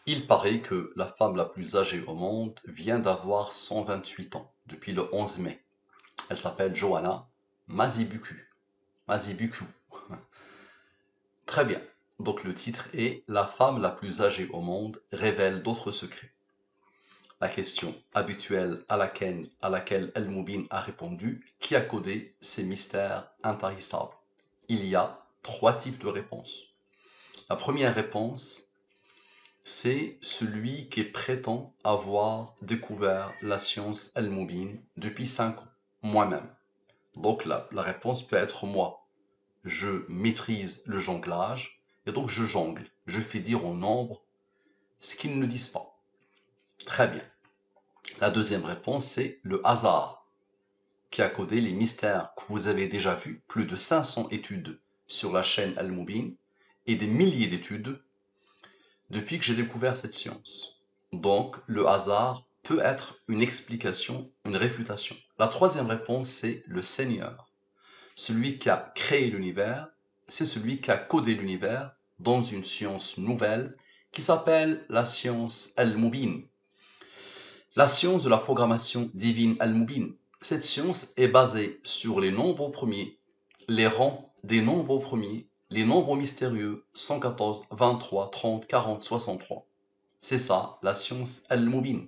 Il paraît que la femme la plus âgée au monde vient d'avoir 128 ans depuis le 11 mai. Elle s'appelle Joanna Mazibuku. Mazibuku. Très bien. Donc le titre est La femme la plus âgée au monde révèle d'autres secrets. La question habituelle à laquelle El-Moubin a répondu: qui a codé ces mystères intarissables? Il y a trois types de réponses. La première réponse, c'est celui qui prétend avoir découvert la science El-Moubin depuis 5 ans, moi-même. Donc la réponse peut être moi. Je maîtrise le jonglage et donc je jongle. Je fais dire au nombre ce qu'ils ne disent pas. Très bien. La deuxième réponse, c'est le hasard qui a codé les mystères que vous avez déjà vus, plus de 500 études sur la chaîne Al-Moubin et des milliers d'études depuis que j'ai découvert cette science. Donc, le hasard peut être une explication, une réfutation. La troisième réponse, c'est le Seigneur. Celui qui a créé l'univers, c'est celui qui a codé l'univers dans une science nouvelle qui s'appelle la science Al-Moubin. La science de la programmation divine Al-Moubin. Cette science est basée sur les nombres premiers, les rangs des nombres premiers, les nombres mystérieux 114, 23, 30, 40, 63. C'est ça, la science Al-Moubin.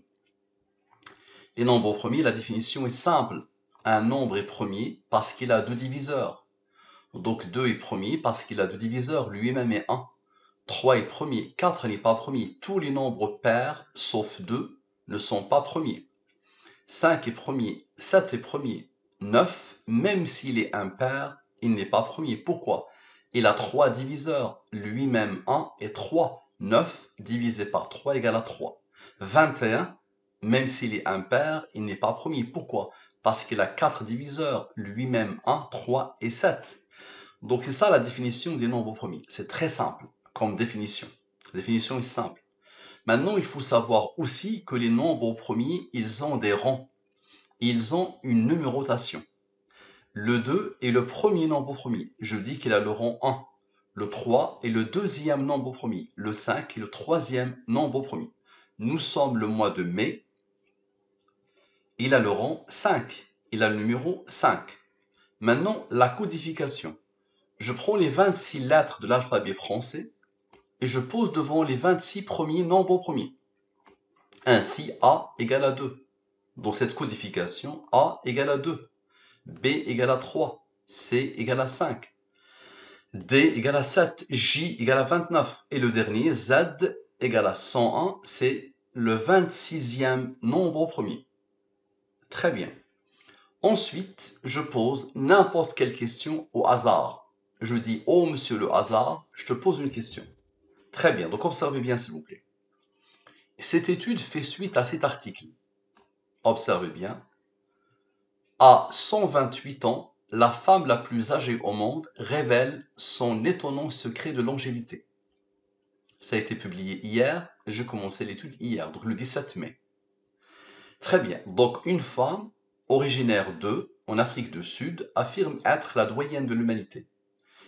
Les nombres premiers, la définition est simple. Un nombre est premier parce qu'il a deux diviseurs. Donc 2 est premier parce qu'il a deux diviseurs, lui-même est 1. 3 est premier, 4 n'est pas premier. Tous les nombres pairs, sauf 2, ne sont pas premiers. 5 est premier, 7 est premier, 9, même s'il est impair, il n'est pas premier. Pourquoi? Il a 3 diviseurs, lui-même 1 et 3. 9 divisé par 3 égale à 3. 21, même s'il est impair, il n'est pas premier. Pourquoi? Parce qu'il a 4 diviseurs, lui-même 1, 3 et 7. Donc c'est ça la définition des nombres premiers. C'est très simple comme définition. La définition est simple. Maintenant, il faut savoir aussi que les nombres premiers, ils ont des rangs. Ils ont une numérotation. Le 2 est le premier nombre premier. Je dis qu'il a le rang 1. Le 3 est le deuxième nombre premier. Le 5 est le troisième nombre premier. Nous sommes le mois de mai. Il a le rang 5. Il a le numéro 5. Maintenant, la codification. Je prends les 26 lettres de l'alphabet français et je pose devant les 26 premiers nombres premiers. Ainsi, A égale à 2. Dans cette codification, A égale à 2, B égale à 3, C égale à 5, D égale à 7, J égale à 29, et le dernier, Z égale à 101, c'est le 26e nombre premier. Très bien. Ensuite, je pose n'importe quelle question au hasard. Je dis: oh monsieur le hasard, je te pose une question. Très bien, donc observez bien s'il vous plaît. Cette étude fait suite à cet article. Observez bien. À 128 ans, la femme la plus âgée au monde révèle son étonnant secret de longévité. Ça a été publié hier, j'ai commencé l'étude hier, donc le 17 mai. Très bien, donc une femme originaire en Afrique du Sud, affirme être la doyenne de l'humanité.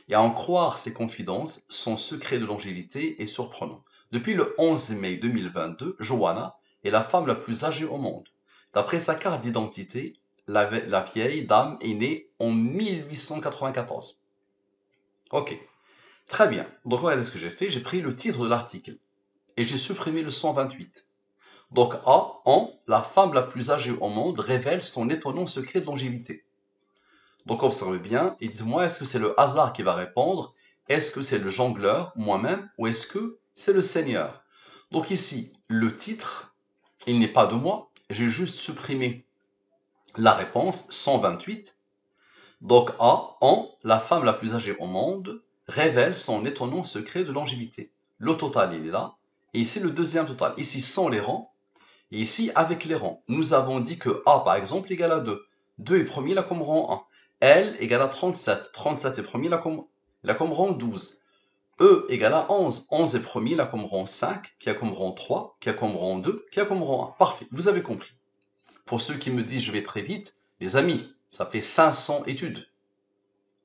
Et à en croire ses confidences, son secret de longévité est surprenant. Depuis le 11 mai 2022, Joanna est la femme la plus âgée au monde. D'après sa carte d'identité, la vieille dame est née en 1894. Ok, très bien. Donc regardez ce que j'ai fait, j'ai pris le titre de l'article et j'ai supprimé le 128. Donc la femme la plus âgée au monde révèle son étonnant secret de longévité. Donc observez bien et dites-moi, est-ce que c'est le hasard qui va répondre? Est-ce que c'est le jongleur, moi-même, ou est-ce que c'est le Seigneur? Donc ici, le titre, il n'est pas de moi, j'ai juste supprimé la réponse 128. Donc la femme la plus âgée au monde révèle son étonnant secret de longévité. Le total, il est là. Et ici, le deuxième total. Ici, sans les rangs. Et ici, avec les rangs. Nous avons dit que A, par exemple, égale à 2. 2 est premier, là comme rang 1. L égale à 37. 37 est premier, là comme rang 12. E égale à 11. 11 est premier, là comme rang 5, qui a comme rang 3, qui a comme rang 2, qui a comme rang 1. Parfait, vous avez compris. Pour ceux qui me disent je vais très vite, les amis, ça fait 500 études.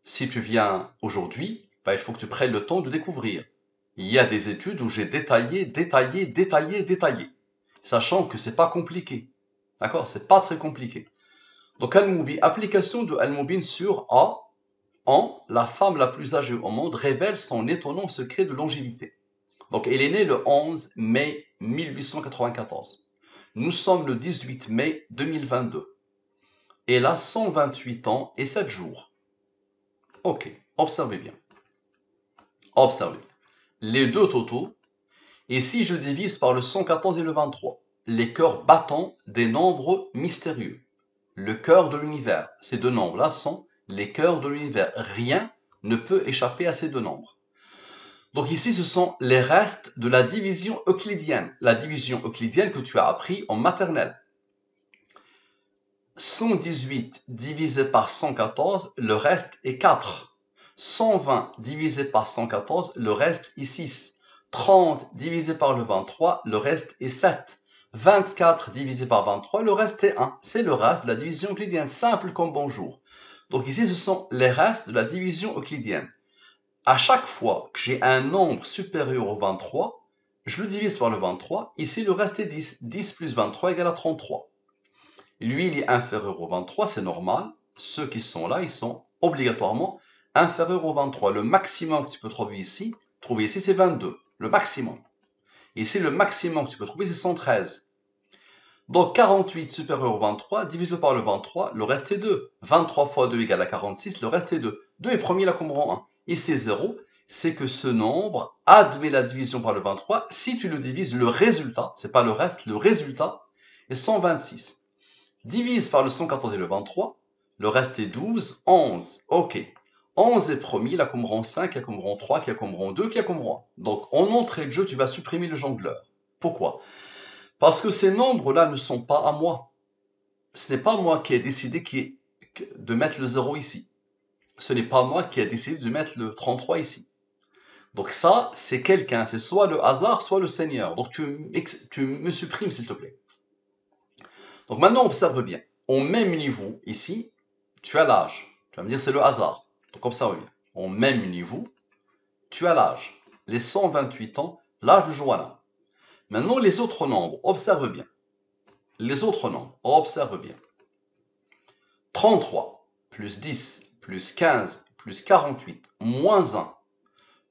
Si tu viens aujourd'hui, il faut que tu prennes le temps de découvrir. Il y a des études où j'ai détaillé, sachant que c'est pas compliqué. D'accord? C'est pas très compliqué. Donc, Al-Mubin, application de Al-Mubin sur A, en la femme la plus âgée au monde révèle son étonnant secret de longévité. Donc, elle est née le 11 mai 1894. Nous sommes le 18 mai 2022. Elle a 128 ans et 7 jours. Ok, observez bien. Observez. Les deux totaux, et si je divise par le 114 et le 23, les cœurs battants des nombres mystérieux. Le cœur de l'univers, ces deux nombres-là sont les cœurs de l'univers. Rien ne peut échapper à ces deux nombres. Donc ici, ce sont les restes de la division euclidienne. La division euclidienne que tu as appris en maternelle. 118 divisé par 114, le reste est 4. 120 divisé par 114, le reste est 6. 30 divisé par le 23, le reste est 7. 24 divisé par 23, le reste est 1. C'est le reste de la division euclidienne, simple comme bonjour. Donc ici, ce sont les restes de la division euclidienne. À chaque fois que j'ai un nombre supérieur au 23, je le divise par le 23. Ici, le reste est 10. 10 plus 23 égale à 33. Lui, il est inférieur au 23, c'est normal. Ceux qui sont là, ils sont obligatoirement inférieurs au 23. Le maximum que tu peux trouver ici, c'est 22. Le maximum. Ici, le maximum que tu peux trouver, c'est 113. Donc, 48 supérieur au 23, divise-le par le 23, le reste est 2. 23 fois 2 égale à 46, le reste est 2. 2 est premier là comme rang 1. Ici, 0, c'est que ce nombre admet la division par le 23. Si tu le divises, le résultat, c'est pas le reste, le résultat est 126. Divise par le 114 et le 23, le reste est 12, 11. Ok. 11 est premier, là comme rang 5, qui a comme rang 3, qui a comme rang 2, qui a comme rang 1. Donc, en entrée de jeu, tu vas supprimer le jongleur. Pourquoi? Parce que ces nombres-là ne sont pas à moi. Ce n'est pas moi qui ai décidé de mettre le 0 ici. Ce n'est pas moi qui ai décidé de mettre le 33 ici. Donc ça, c'est quelqu'un. C'est soit le hasard, soit le Seigneur. Donc tu me supprimes, s'il te plaît. Donc maintenant, observe bien. Au même niveau, ici, tu as l'âge. Tu vas me dire, c'est le hasard. Donc observe bien. Au même niveau, tu as l'âge. Les 128 ans, l'âge de Johanna. Maintenant, les autres nombres, observe bien. Les autres nombres, observe bien. 33, plus 10, plus 15, plus 48, moins 1,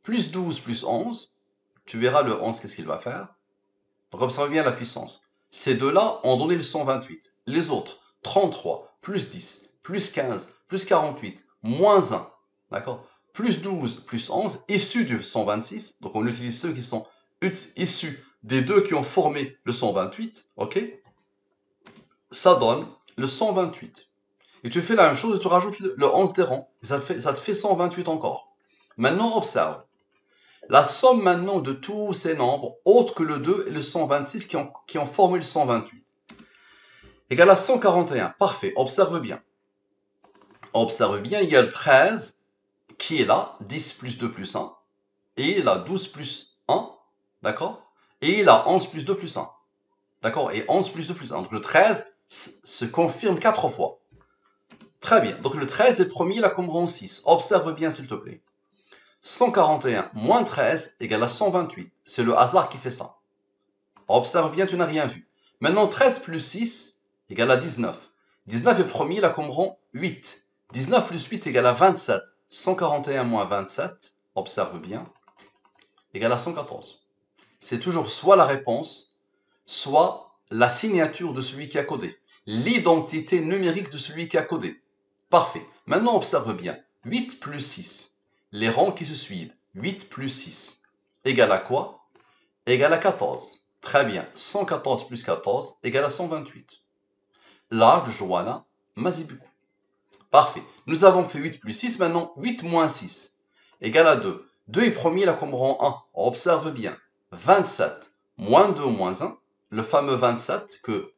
plus 12, plus 11. Tu verras le 11, qu'est-ce qu'il va faire? Donc observe bien la puissance. Ces deux-là ont donné le 128. Les autres, 33, plus 10, plus 15, plus 48, moins 1, d'accord? Plus 12, plus 11, issus du 126. Donc on utilise ceux qui sont issus des deux qui ont formé le 128, ok? Ça donne le 128. Et tu fais la même chose et tu rajoutes le 11 des rangs. Et ça te fait 128 encore. Maintenant, observe. La somme maintenant de tous ces nombres, autres que le 2 et le 126 qui ont formé le 128, égale à 141. Parfait, observe bien. Observe bien, il y a le 13 qui est là, 10 plus 2 plus 1. Et il a 12 plus 1, d'accord? Et il a 11 plus 2 plus 1. D'accord? Et 11 plus 2 plus 1. Donc le 13 se confirme 4 fois. Très bien. Donc le 13 est premier là comme rang 6. Observe bien s'il te plaît. 141 moins 13 égale à 128. C'est le hasard qui fait ça. Observe bien, tu n'as rien vu. Maintenant 13 plus 6 égale à 19. 19 est premier là comme rang 8. 19 plus 8 égale à 27. 141 moins 27, observe bien, égale à 114. C'est toujours soit la réponse, soit la signature de celui qui a codé. L'identité numérique de celui qui a codé. Parfait. Maintenant, observe bien. 8 plus 6. Les rangs qui se suivent. 8 plus 6. Égale à quoi? Égale à 14. Très bien. 114 plus 14 égale à 128. L'âge de Johanna Mazibuku. Parfait. Nous avons fait 8 plus 6. Maintenant, 8 moins 6 égale à 2. 2 est premier là comme rang 1. Observe bien. 27 moins 2 moins 1. Le fameux 27 que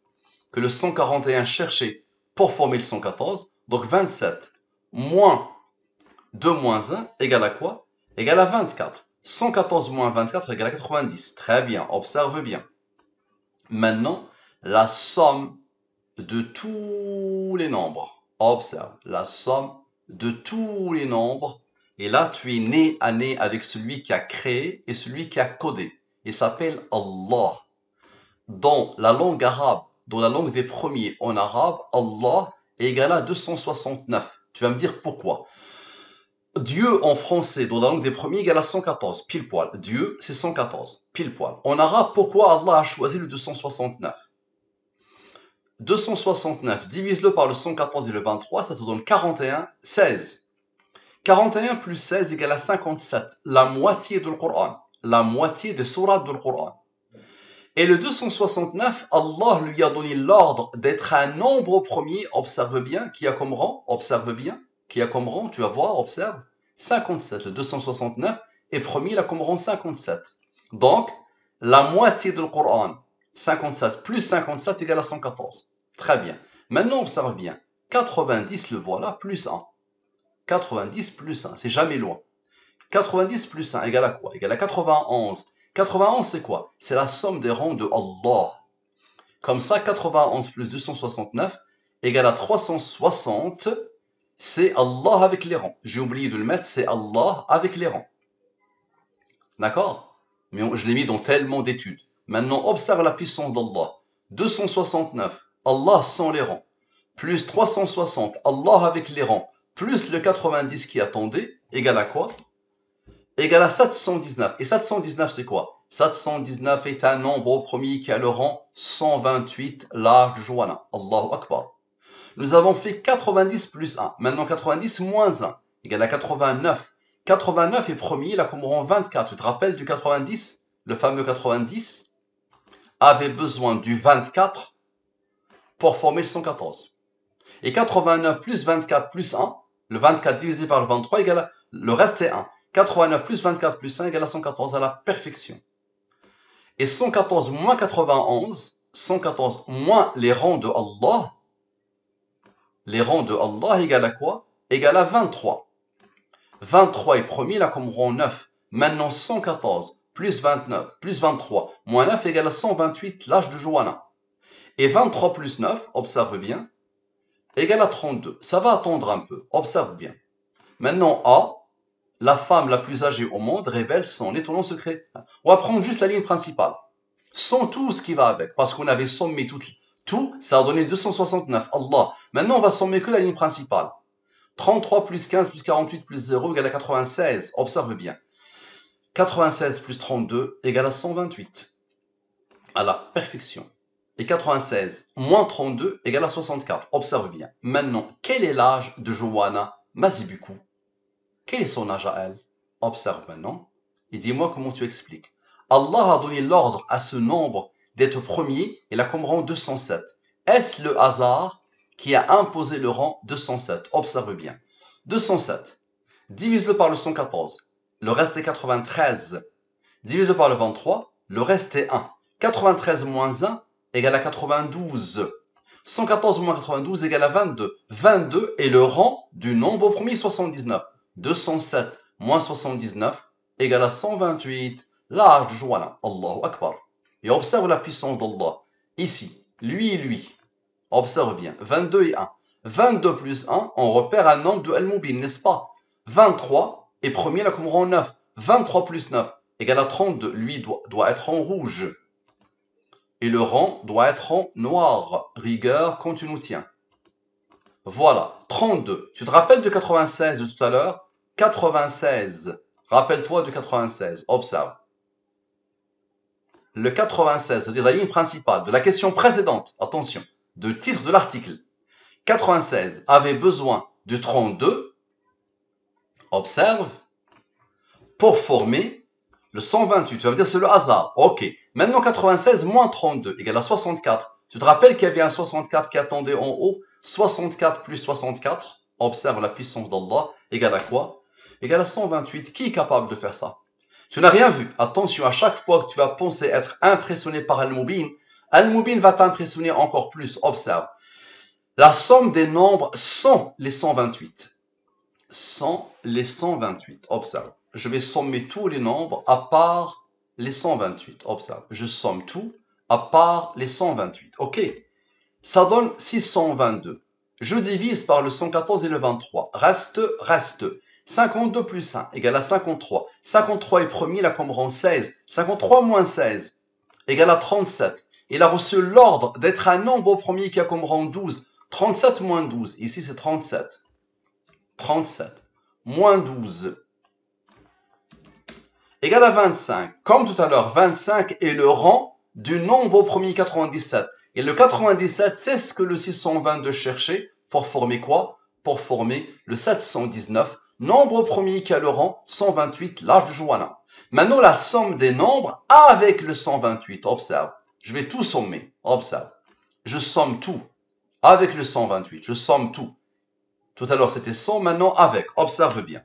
le 141 cherchait pour former le 114. Donc 27 moins 2 moins 1 égale à quoi? Égale à 24. 114 moins 24 égale à 90. Très bien, observe bien. Maintenant, la somme de tous les nombres. Observe, la somme de tous les nombres Et là, tu es né à nez avec celui qui a créé et celui qui a codé. Il s'appelle Allah. Dans la langue arabe, dans la langue des premiers en arabe, Allah est égal à 269. Tu vas me dire pourquoi. Dieu en français, dans la langue des premiers, égale à 114, pile poil. Dieu, c'est 114, pile poil. En arabe, pourquoi Allah a choisi le 269? 269, divise-le par le 114 et le 23, ça te donne 41, 16. 41 plus 16 égale à 57, la moitié du Coran, la moitié des sourates du Coran. Et le 269, Allah lui a donné l'ordre d'être un nombre premier, observe bien, qui a comme rang, observe bien, qui a comme rang, tu vas voir, observe, 57. Le 269 est premier, il a comme rang 57. Donc, la moitié du Coran, 57 plus 57 égale à 114. Très bien. Maintenant, observe bien. 90, le voilà, plus 1. 90 plus 1, c'est jamais loin. 90 plus 1 égale à quoi? Égale à 91. 91, c'est quoi? C'est la somme des rangs de Allah. Comme ça, 91 plus 269 égale à 360. C'est Allah avec les rangs. J'ai oublié de le mettre, c'est Allah avec les rangs. D'accord? Mais je l'ai mis dans tellement d'études. Maintenant, observe la puissance d'Allah. 269, Allah sans les rangs. Plus 360, Allah avec les rangs. Plus le 90 qui attendait, égale à quoi? Égale à 719. Et 719, c'est quoi? 719 est un nombre au premier qui a le rang 128, l'âge de Johanna. Allahu Akbar. Nous avons fait 90 plus 1. Maintenant 90 moins 1 égale à 89. 89 est premier, il a comme rang 24. Tu te rappelles du 90? Le fameux 90 avait besoin du 24 pour former le 114. Et 89 plus 24 plus 1, le 24 divisé par le 23 égale à, le reste est 1. 89 plus 24 plus 1 égale à 114 à la perfection. Et 114 moins 91, 114 moins les rangs de Allah, les rangs de Allah égale à quoi? Égale à 23. 23 est premier, il a comme rang 9. Maintenant 114 plus 29 plus 23 moins 9 égale à 128, l'âge de Johanna. Et 23 plus 9, observe bien, égale à 32. Ça va attendre un peu, observe bien. Maintenant A, la femme la plus âgée au monde, révèle son étonnant secret. On va prendre juste la ligne principale, sans tout ce qui va avec, parce qu'on avait sommé tout, ça a donné 269, Allah. Maintenant, on va sommer que la ligne principale. 33 plus 15 plus 48 plus 0 égale à 96, observe bien. 96 plus 32 égale à 128, à la perfection. Et 96 moins 32 égale à 64, observe bien. Maintenant, quel est l'âge de Johanna Mazibuku? Quel est son âge à elle? Observe maintenant et dis-moi comment tu expliques. Allah a donné l'ordre à ce nombre d'être premier et l'a comme rang 207. Est-ce le hasard qui a imposé le rang 207? Observe bien. 207, divise-le par le 114. Le reste est 93. Divise-le par le 23. Le reste est 1. 93 moins 1 égale à 92. 114 moins 92 égale à 22. 22 est le rang du nombre au premier 79. 207 moins 79 égale à 128, l'âge de Johanna. Allahu Akbar. Et observe la puissance d'Allah. Ici, lui et lui. Observe bien. 22 et 1. 22 plus 1, on repère un nombre de Al-Mubin, n'est-ce pas? 23 est premier, là comme rang 9. 23 plus 9 égale à 32. Lui doit être en rouge. Et le rang doit être en noir. Rigueur quand tu nous tiens. Voilà, 32. Tu te rappelles de 96 de tout à l'heure? 96. Rappelle-toi de 96. Observe. Le 96, c'est-à-dire la ligne principale de la question précédente, attention, de titre de l'article. 96 avait besoin de 32, observe, pour former le 128. Ça veut dire c'est le hasard. Ok. Maintenant 96 moins 32 égale à 64. Tu te rappelles qu'il y avait un 64 qui attendait en haut? 64 plus 64, observe la puissance d'Allah, égale à quoi? Égale à 128. Qui est capable de faire ça? Tu n'as rien vu. Attention, à chaque fois que tu vas penser être impressionné par Al-Mubin, Al-Mubin va t'impressionner encore plus. Observe. La somme des nombres sans les 128. Sans les 128. Observe. Je vais sommer tous les nombres à part les 128. Observe. Je somme tout à part les 128. Ok. Ça donne 622. Je divise par le 114 et le 23. Reste. 52 plus 1 égale à 53. 53 est premier, il a comme rang 16. 53 moins 16 égale à 37. Il a reçu l'ordre d'être un nombre premier qui a comme rang 12. 37 moins 12, ici c'est 37. 37 moins 12 égale à 25. Comme tout à l'heure, 25 est le rang du nombre premier 97. Et le 97, c'est ce que le 622 cherchait pour former quoi? Pour former le 719, nombre premier qui a le rang 128, l'âge de Johanna. Maintenant, la somme des nombres avec le 128. Observe. Je vais tout sommer. Observe. Je somme tout avec le 128. Je somme tout. Tout à l'heure, c'était 100. Maintenant, avec. Observe bien.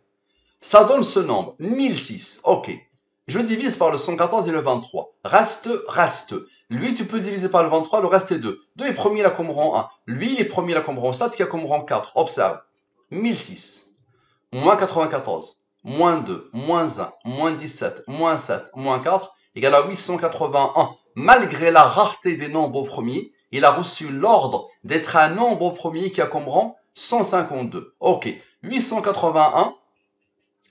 Ça donne ce nombre. 1006. OK. Je divise par le 114 et le 23. Reste. Lui, tu peux diviser par le 23, le reste est 2. 2 est premier, il a comme rang 1. Lui, il est premier, il a comme rang 7, qui a comme rang 4. Observe. 1006, moins 94, moins 2, moins 1, moins 17, moins 7, moins 4, égale à 881. Malgré la rareté des nombres premiers, il a reçu l'ordre d'être un nombre premier qui a comme rang 152. OK. 881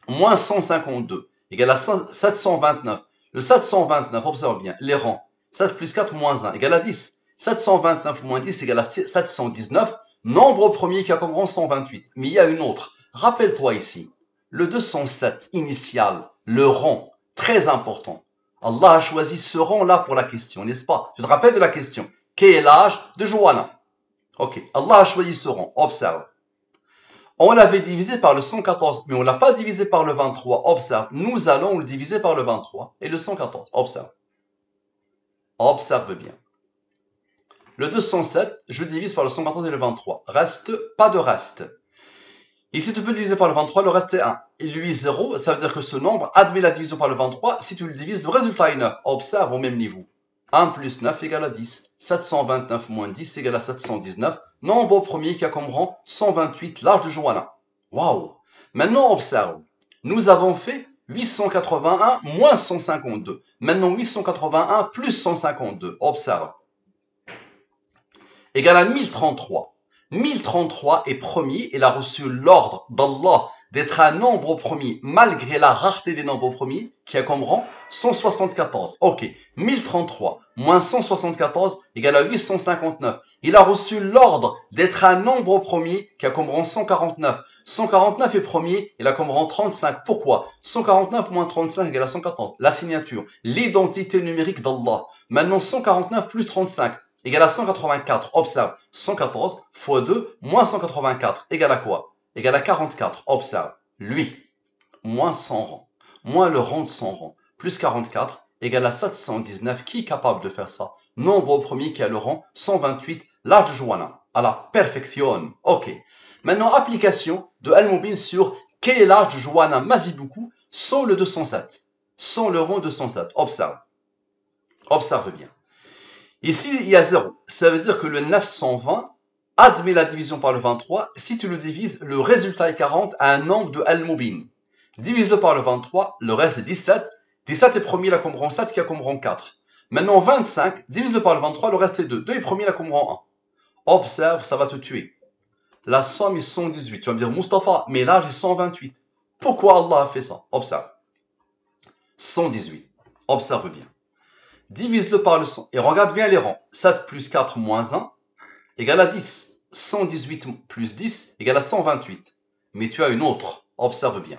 moins 152 égale à 729. Le 729, observe bien, les rangs. 7 plus 4 moins 1 égale à 10. 729 moins 10 égale à 719. Nombre premier qui a comme rang 128. Mais il y a une autre. Rappelle-toi ici, le 207 initial, le rang, très important. Allah a choisi ce rang-là pour la question, n'est-ce pas? Tu te rappelles de la question. Quel est l'âge de Johanna? Ok, Allah a choisi ce rang. Observe. On l'avait divisé par le 114, mais on ne l'a pas divisé par le 23. Observe. Nous allons le diviser par le 23 et le 114. Observe. Observe bien. Le 207, je le divise par le 114 et le 23. Reste, pas de reste. Ici, tu peux le diviser par le 23, le reste est 1. Et lui, 0, ça veut dire que ce nombre admet la division par le 23. Si tu le divises, le résultat est 9. Observe au même niveau. 1 plus 9 égale à 10. 729 moins 10 égale à 719. Nombre premier qui a comme rang 128, l'âge de Johanna. Waouh! Maintenant, observe. Nous avons fait 881 moins 152. Maintenant, 881 plus 152. Observe. Égale à 1033. 1033 est premier, il a reçu l'ordre d'Allah d'être un nombre premier, malgré la rareté des nombres premiers, qui a comme rang 174. Ok, 1033 moins 174 égale à 859. Il a reçu l'ordre d'être un nombre premier, qui a comme rang 149. 149 est premier, il a comme rang 35. Pourquoi? 149 moins 35 égale à 114. La signature, l'identité numérique d'Allah. Maintenant, 149 plus 35. Égale à 184. Observe. 114 fois 2 moins 184 égale à quoi? Égale à 44. Observe. Lui, moins 100 rangs, moins le rang de 100 rangs, plus 44 égale à 719. Qui est capable de faire ça? Nombre premier qui a le rang 128. L'âge de Johanna. À la perfection. Ok. Maintenant, application de Al-Mubin sur quel est l'âge de Johanna Mazibuku sans le 207. Sans le rang 207. Observe. Observe bien. Ici, il y a 0. Ça veut dire que le 920 admet la division par le 23. Si tu le divises, le résultat est 40 à un nombre de Al-Mubin. Divise-le par le 23, le reste est 17. 17 est premier, la comme rang 7, qui a comme rang 4. Maintenant, 25, divise-le par le 23, le reste est 2. 2 est premier, la comme rang 1. Observe, ça va te tuer. La somme est 118. Tu vas me dire, Mustapha, mais l'âge est 128. Pourquoi Allah a fait ça? Observe. 118. Observe bien. Divise-le par le 100 et regarde bien les rangs. 7 plus 4 moins 1 égale à 10. 118 plus 10 égale à 128. Mais tu as une autre. Observe bien.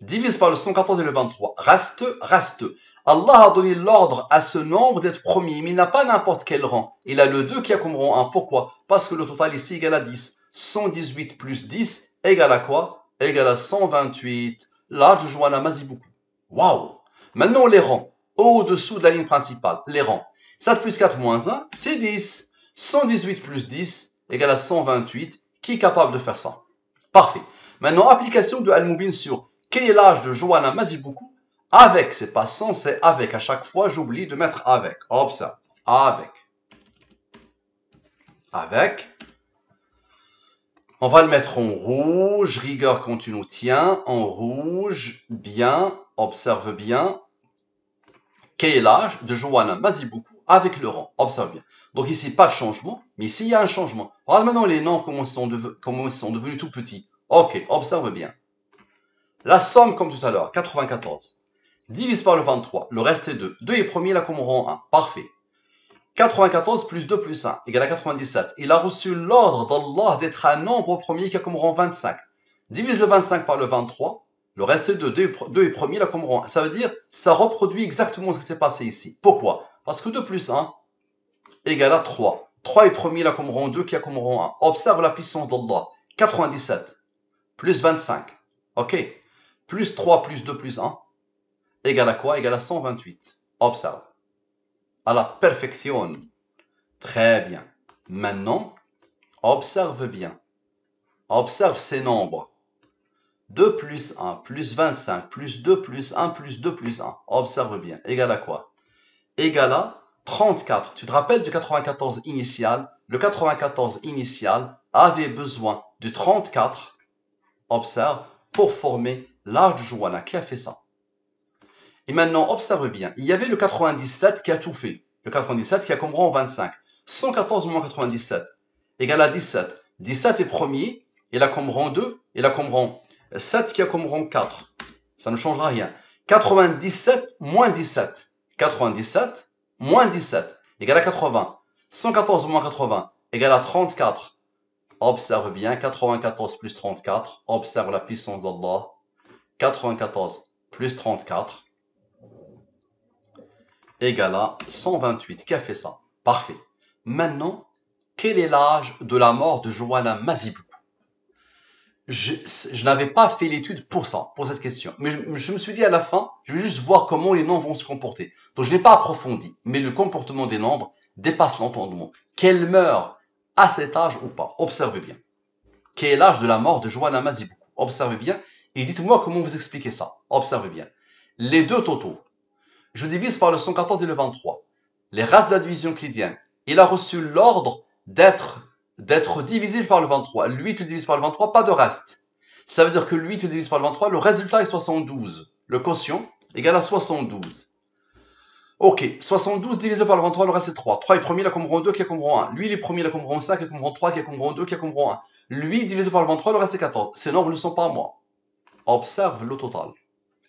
Divise par le 114 et le 23. Reste. Allah a donné l'ordre à ce nombre d'être premier, mais il n'a pas n'importe quel rang. Il a le 2 qui a comme rang 1. Pourquoi? Parce que le total ici égale à 10. 118 plus 10 égale à quoi? Égale à 128. L'âge de Johanna Mazibuku. Waouh! Maintenant les rangs. Au-dessous de la ligne principale, les rangs. 7 plus 4 moins 1, c'est 10. 118 plus 10 égale à 128. Qui est capable de faire ça? Parfait. Maintenant, application de Al-Mubin sur quel est l'âge de Johanna Mazibuku? Avec, c'est pas sans, c'est avec. À chaque fois, j'oublie de mettre avec. Observe. Avec. Avec. On va le mettre en rouge. Rigueur quand tu nous tiens. En rouge. Bien. Observe bien. Quel est l'âge de Johanna Mazibuku avec le rang? Observe bien. Donc ici, pas de changement, mais ici, il y a un changement. Regarde maintenant les nombres, comment ils sont devenus tout petits. Ok, observe bien. La somme, comme tout à l'heure, 94. Divise par le 23. Le reste est 2. 2 est premier, là, comme rang 1. Parfait. 94 plus 2 plus 1 égale à 97. Il a reçu l'ordre d'Allah d'être un nombre premier qui a comme rang 25. Divise le 25 par le 23. Le reste est 2. 2 est premier, là, comme rang 1. Ça veut dire, ça reproduit exactement ce qui s'est passé ici. Pourquoi? Parce que 2 plus 1 égale à 3. 3 est premier, là, comme rang 2 qui a comme rang 1. Observe la puissance d'Allah. 97 plus 25. Ok. Plus 3 plus 2 plus 1 égale à quoi? Égale à 128. Observe. À la perfection. Très bien. Maintenant, observe bien. Observe ces nombres. 2 plus 1 plus 25 plus 2 plus 1 plus 2 plus 1. Observe bien. Égale à quoi? Égale à 34. Tu te rappelles du 94 initial? Le 94 initial avait besoin de 34, observe, pour former l'âge du Jouana. Qui a fait ça? Et maintenant, observe bien. Il y avait le 97 qui a tout fait. Le 97 qui a comme rang 25. 114 moins 97 égale à 17. 17 est premier. Il a comme rang 2. Il a comme rang 7 qui a comme rang 4. Ça ne changera rien. 97 moins 17. 97 moins 17 égale à 80. 114 moins 80 égale à 34. Observe bien. 94 plus 34. Observe la puissance d'Allah. 94 plus 34 égale à 128. Qui a fait ça? Parfait. Maintenant, quel est l'âge de la mort de Joanna Mazibuku? Je n'avais pas fait l'étude pour ça, pour cette question. Mais je me suis dit à la fin, je vais juste voir comment les nombres vont se comporter. Donc je n'ai pas approfondi, mais le comportement des nombres dépasse l'entendement. Qu'elle meurt à cet âge ou pas? Observez bien. Quel est l'âge de la mort de Joanna Mazibuku? Observez bien et dites-moi comment vous expliquez ça. Observez bien. Les deux totaux. Je divise par le 114 et le 23. Les restes de la division euclidienne. Il a reçu l'ordre d'être divisé par le 23. Lui, tu le divises par le 23, pas de reste. Ça veut dire que lui, tu le divises par le 23, le résultat est 72. Le quotient égale à 72. Ok, 72 divisé par le 23, le reste est 3. 3 est premier, il a comme rang 2, qui a comme rang 1. Lui, il est premier, il a comme rang 5, qui a comme rang 3, qui a comme rang 2, qui a comme rang 1. Lui, divisé par le 23, le reste est 14. Ces nombres ne sont pas à moi. Observe le total.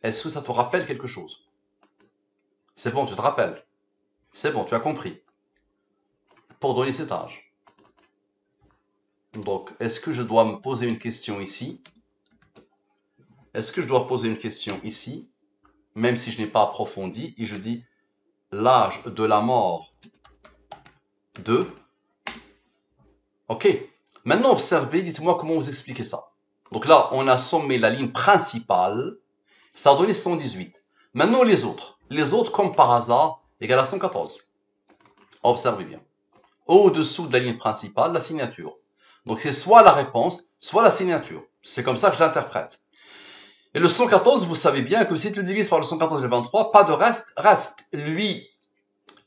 Est-ce que ça te rappelle quelque chose? C'est bon, tu te rappelles. C'est bon, tu as compris. Pour donner cet âge. Donc, est-ce que je dois me poser une question ici? Est-ce que je dois poser une question ici? Même si je n'ai pas approfondi, et je dis l'âge de la mort de... Ok. Maintenant, observez, dites-moi comment vous expliquez ça. Donc là, on a sommé la ligne principale. Ça a donné 118. Maintenant, les autres. Les autres, comme par hasard, égale à 114. Observez bien. Au-dessous de la ligne principale, la signature. Donc c'est soit la réponse, soit la signature. C'est comme ça que je l'interprète. Et le 114, vous savez bien que si tu le divises par le 114 et le 23, pas de reste, reste. Lui,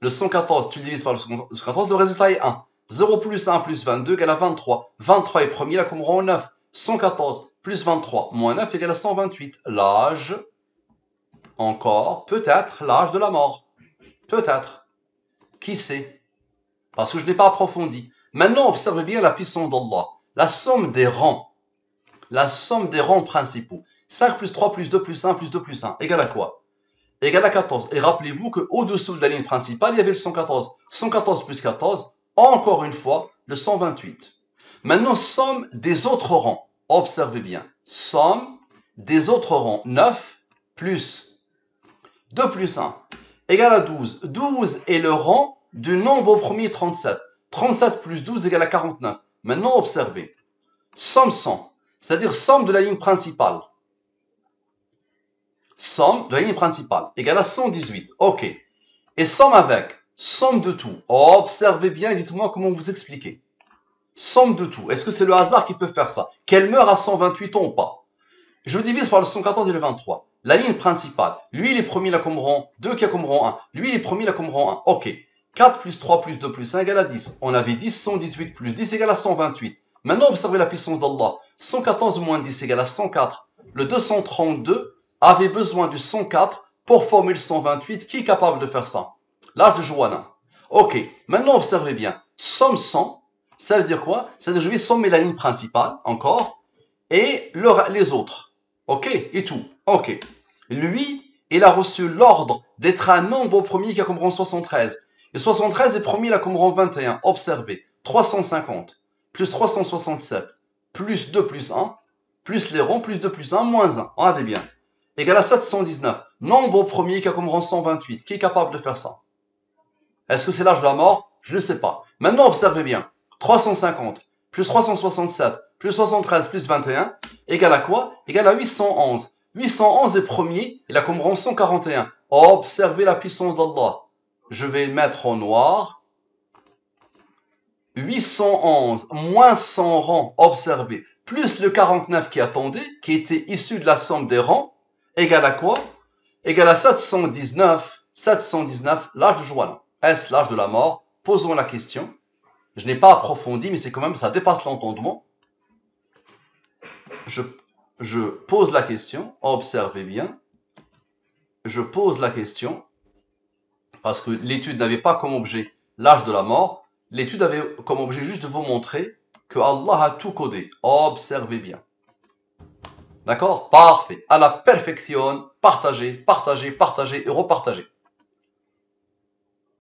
le 114, tu le divises par le 114, le résultat est 1. 0 plus 1 plus 22 égale à 23. 23 est premier, là comme rang 9. 114 plus 23 moins 9 égale à 128. L'âge, encore, peut-être l'âge de la mort. Peut-être. Qui sait? Parce que je n'ai pas approfondi. Maintenant, observez bien la puissance d'Allah. La somme des rangs. La somme des rangs principaux. 5 plus 3 plus 2 plus 1 plus 2 plus 1 égale à quoi? Égale à 14. Et rappelez-vous qu'au-dessous de la ligne principale, il y avait le 114. 114 plus 14, encore une fois, le 128. Maintenant, somme des autres rangs. Observez bien. Somme des autres rangs. 9 plus 2 plus 1 égale à 12. 12 est le rang du nombre au premier 37. 37 plus 12 égale à 49. Maintenant, observez. Somme 100, c'est-à-dire somme de la ligne principale. Somme de la ligne principale égale à 118. Ok. Et somme avec somme de tout. Observez bien et dites-moi comment vous expliquez. Somme de tout. Est-ce que c'est le hasard qui peut faire ça? Qu'elle meurt à 128 ans ou pas? Je divise par le 114 et le 23. La ligne principale. Lui, il est premier, il a comme rang 2 qui a comme rang 1. Lui, il est premier, il a comme rang 1. Ok. 4 plus 3 plus 2 plus 1 égale à 10. On avait 10, 118 plus 10 égale à 128. Maintenant, observez la puissance d'Allah. 114 moins 10 égale à 104. Le 232 avait besoin du 104 pour former le 128. Qui est capable de faire ça? L'âge de Joanna. Ok. Maintenant, observez bien. Somme 100, ça veut dire quoi? Ça veut dire que je vais sommer la ligne principale, encore, et les autres. Ok, et tout. Ok. Lui, il a reçu l'ordre d'être un nombre premier qui a comme rang 73. Et 73 est premier, il a comme rang 21. Observez. 350 plus 367 plus 2 plus 1 plus les ronds plus 2 plus 1 moins 1. Regardez bien. Égal à 719. Nombre premier qui a comme rang 128. Qui est capable de faire ça? Est-ce que c'est l'âge de la mort? Je ne sais pas. Maintenant, observez bien. 350 plus 367 plus 73 plus 21 égale à quoi? Égale à 811. 811 est premier, il a comme rang 141. Observez la puissance d'Allah. Je vais le mettre en noir. 811 moins 100 rangs, observez, plus le 49 qui attendait, qui était issu de la somme des rangs, égale à quoi? Égale à 719. 719, l'âge de Joanna. Est-ce l'âge de la mort? Posons la question. Je n'ai pas approfondi, mais c'est quand même, ça dépasse l'entendement. Je pose la question, observez bien. Je pose la question, parce que l'étude n'avait pas comme objet l'âge de la mort. L'étude avait comme objet juste de vous montrer que Allah a tout codé. Observez bien. D'accord? Parfait. À la perfection, partagez, partagez, partagez et repartagez.